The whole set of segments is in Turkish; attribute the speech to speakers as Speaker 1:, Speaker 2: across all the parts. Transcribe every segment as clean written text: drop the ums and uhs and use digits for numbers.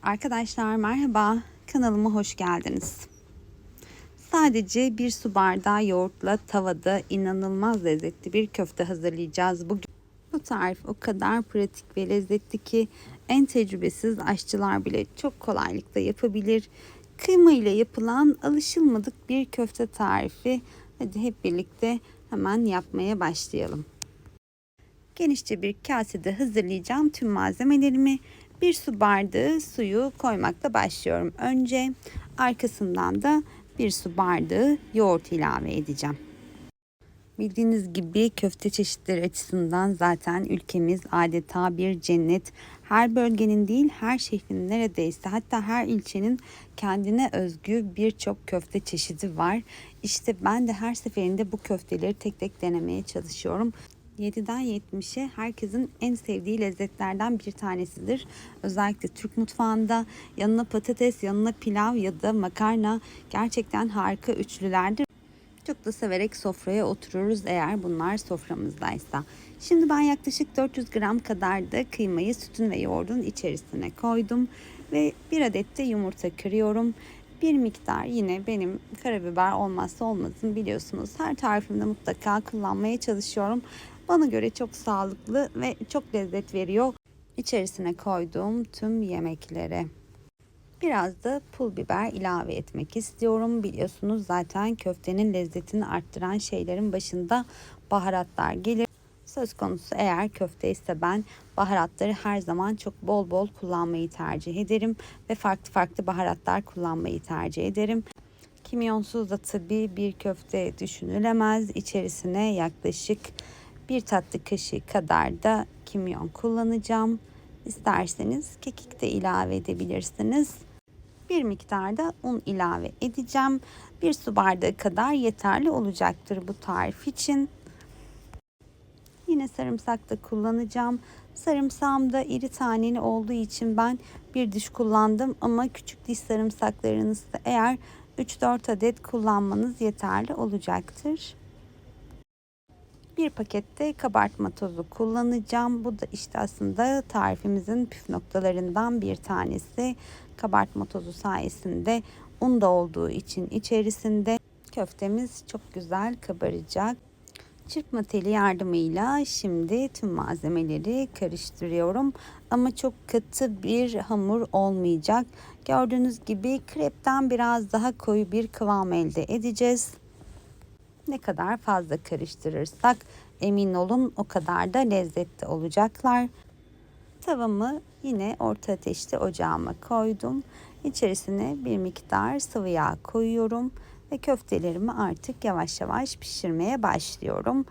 Speaker 1: Arkadaşlar merhaba, kanalıma hoş geldiniz. Sadece bir su bardağı yoğurtla tavada inanılmaz lezzetli bir köfte hazırlayacağız bugün. Bu tarif o kadar pratik ve lezzetli ki en tecrübesiz aşçılar bile çok kolaylıkla yapabilir. Kıyma ile yapılan alışılmadık bir köfte tarifi. Hadi hep birlikte hemen yapmaya başlayalım. Genişçe bir kasede hazırlayacağım tüm malzemelerimi. Bir su bardağı suyu koymakla başlıyorum. Önce arkasından da bir su bardağı yoğurt ilave edeceğim. Bildiğiniz gibi köfte çeşitleri açısından zaten ülkemiz adeta bir cennet. Her bölgenin değil, her şehrin neredeyse, hatta her ilçenin kendine özgü birçok köfte çeşidi var. İşte ben de her seferinde bu köfteleri tek tek denemeye çalışıyorum. 7'den 70'e herkesin en sevdiği lezzetlerden bir tanesidir. Özellikle Türk mutfağında yanına patates, yanına pilav ya da makarna gerçekten harika üçlülerdir. Çok da severek sofraya otururuz eğer bunlar soframızdaysa. Şimdi ben yaklaşık 400 gram kadar da kıymayı sütün ve yoğurdun içerisine koydum. Ve bir adet de yumurta kırıyorum. Bir miktar yine benim karabiber olmazsa olmazım, biliyorsunuz. Her tarifimde mutlaka kullanmaya çalışıyorum. Bana göre çok sağlıklı ve çok lezzet veriyor. İçerisine koyduğum tüm yemeklere biraz da pul biber ilave etmek istiyorum. Biliyorsunuz zaten köftenin lezzetini arttıran şeylerin başında baharatlar gelir. Söz konusu eğer köfte ise ben baharatları her zaman çok bol bol kullanmayı tercih ederim. Ve farklı farklı baharatlar kullanmayı tercih ederim. Kimyonsuz da tabii bir köfte düşünülemez. İçerisine yaklaşık bir tatlı kaşığı kadar da kimyon kullanacağım. İsterseniz kekik de ilave edebilirsiniz. Bir miktar da un ilave edeceğim. Bir su bardağı kadar yeterli olacaktır bu tarif için. Yine sarımsak da kullanacağım. Sarımsağım da iri taneli olduğu için ben bir diş kullandım. Ama küçük diş sarımsaklarınızda eğer 3-4 adet kullanmanız yeterli olacaktır. Bir pakette kabartma tozu kullanacağım. Bu da işte aslında tarifimizin püf noktalarından bir tanesi. Kabartma tozu sayesinde un da olduğu için içerisinde köftemiz çok güzel kabaracak. Çırpma teli yardımıyla şimdi tüm malzemeleri karıştırıyorum. Ama çok katı bir hamur olmayacak. Gördüğünüz gibi krepten biraz daha koyu bir kıvam elde edeceğiz. Ne kadar fazla karıştırırsak emin olun o kadar da lezzetli olacaklar. Tavamı yine orta ateşte ocağıma koydum. İçerisine bir miktar sıvı yağ koyuyorum ve köftelerimi artık yavaş yavaş pişirmeye başlıyorum.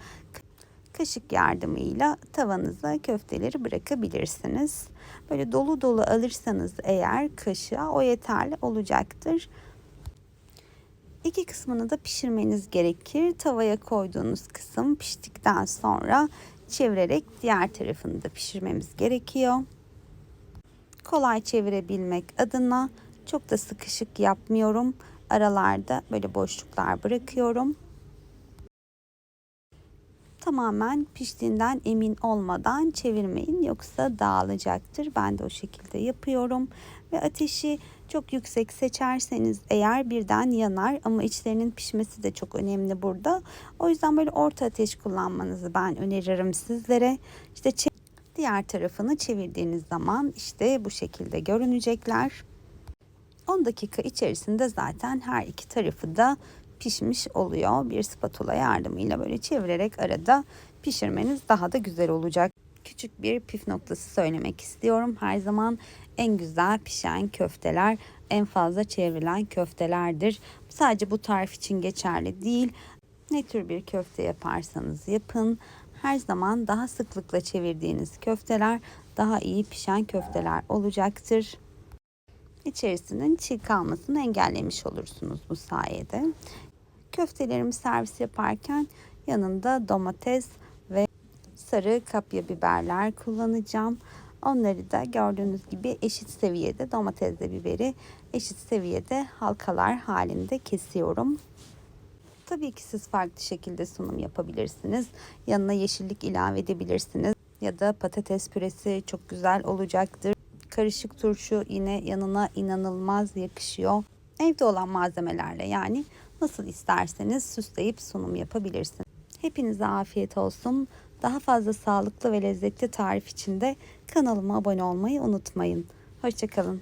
Speaker 1: Kaşık yardımıyla tavanıza köfteleri bırakabilirsiniz. Böyle dolu dolu alırsanız eğer kaşığa o yeterli olacaktır. İki kısmını da pişirmeniz gerekir. Tavaya koyduğunuz kısım piştikten sonra çevirerek diğer tarafını da pişirmemiz gerekiyor. Kolay çevirebilmek adına çok da sıkışık yapmıyorum. Aralarda böyle boşluklar bırakıyorum. Tamamen piştiğinden emin olmadan çevirmeyin, yoksa dağılacaktır. Ben de o şekilde yapıyorum ve ateşi çok yüksek seçerseniz eğer birden yanar, ama içlerinin pişmesi de çok önemli burada. O yüzden böyle orta ateş kullanmanızı ben öneririm sizlere. İşte diğer tarafını çevirdiğiniz zaman işte bu şekilde görünecekler. 10 dakika içerisinde zaten her iki tarafı da pişmiş oluyor. Bir spatula yardımıyla böyle çevirerek arada pişirmeniz daha da güzel olacak. Küçük bir püf noktası söylemek istiyorum. Her zaman en güzel pişen köfteler en fazla çevrilen köftelerdir. Sadece bu tarif için geçerli değil. Ne tür bir köfte yaparsanız yapın, her zaman daha sıklıkla çevirdiğiniz köfteler daha iyi pişen köfteler olacaktır. İçerisinin çiğ kalmasını engellemiş olursunuz bu sayede. Köftelerimi servis yaparken yanında domates ve sarı kapya biberler kullanacağım. Onları da gördüğünüz gibi eşit seviyede, domatesle biberi eşit seviyede halkalar halinde kesiyorum. Tabii ki siz farklı şekilde sunum yapabilirsiniz. Yanına yeşillik ilave edebilirsiniz ya da patates püresi çok güzel olacaktır. karışık turşu yine yanına inanılmaz yakışıyor. Evde olan malzemelerle yani nasıl isterseniz süsleyip sunum yapabilirsiniz. Hepinize afiyet olsun. Daha fazla sağlıklı ve lezzetli tarif için de kanalıma abone olmayı unutmayın. Hoşça kalın.